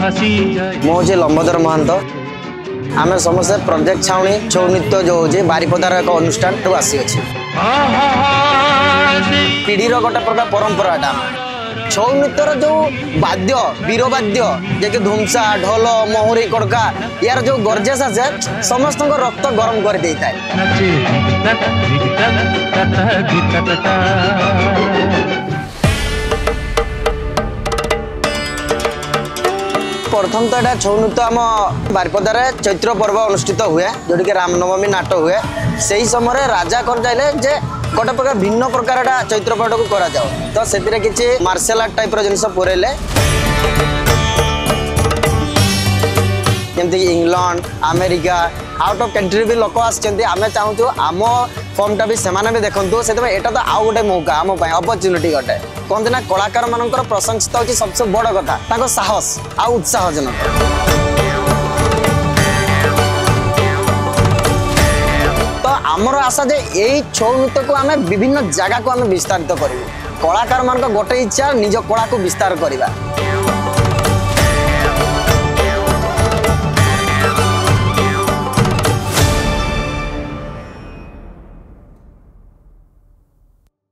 मो जे लंबोदर महंत आम समस्त प्रोजेक्ट छाउनी छौ नृत्य जो हो बारिपदार एक अनुष्ठान आसी अच्छे पीढ़ीर गोटे प्रकार परंपरा छौ नृत्यर जो वाद्य वीरवाद्य जे धुमसा ढोल महुरी कड़का यार जो गरजेस आसे समस्त रक्त गरम कर दे था। प्रथम तो यहाँ छौ नृत्य आम बारिपदार चैत्र पर्व अनुष्ठित हुए जोटि कि रामनवमी नाट हुए से ही समय राजा कर जाइले जे गोटे प्रकार भिन्न प्रकार चैत्र पर्व को करा जाओ तो से किसी मार्शल आर्ट टाइप जिनस पुरेले जमती England America out of country भी लोक आम चाहूँ आम फॉर्मटा भी सेमाने भी देखु से यहाँ तो आउ गोटे मौका आम अपॉर्चुनिटी गोटे कहते ना कलाकार मान प्रशंसित होची सबसे बड़ कथा साहस आ उत्साहजनक। तो आमर आशा जे यही छौ नृत्य को आम विभिन्न जगह को आम विस्तारित करूँ कलाकार मान गोटे इच्छा निज कला को विस्तार करवा।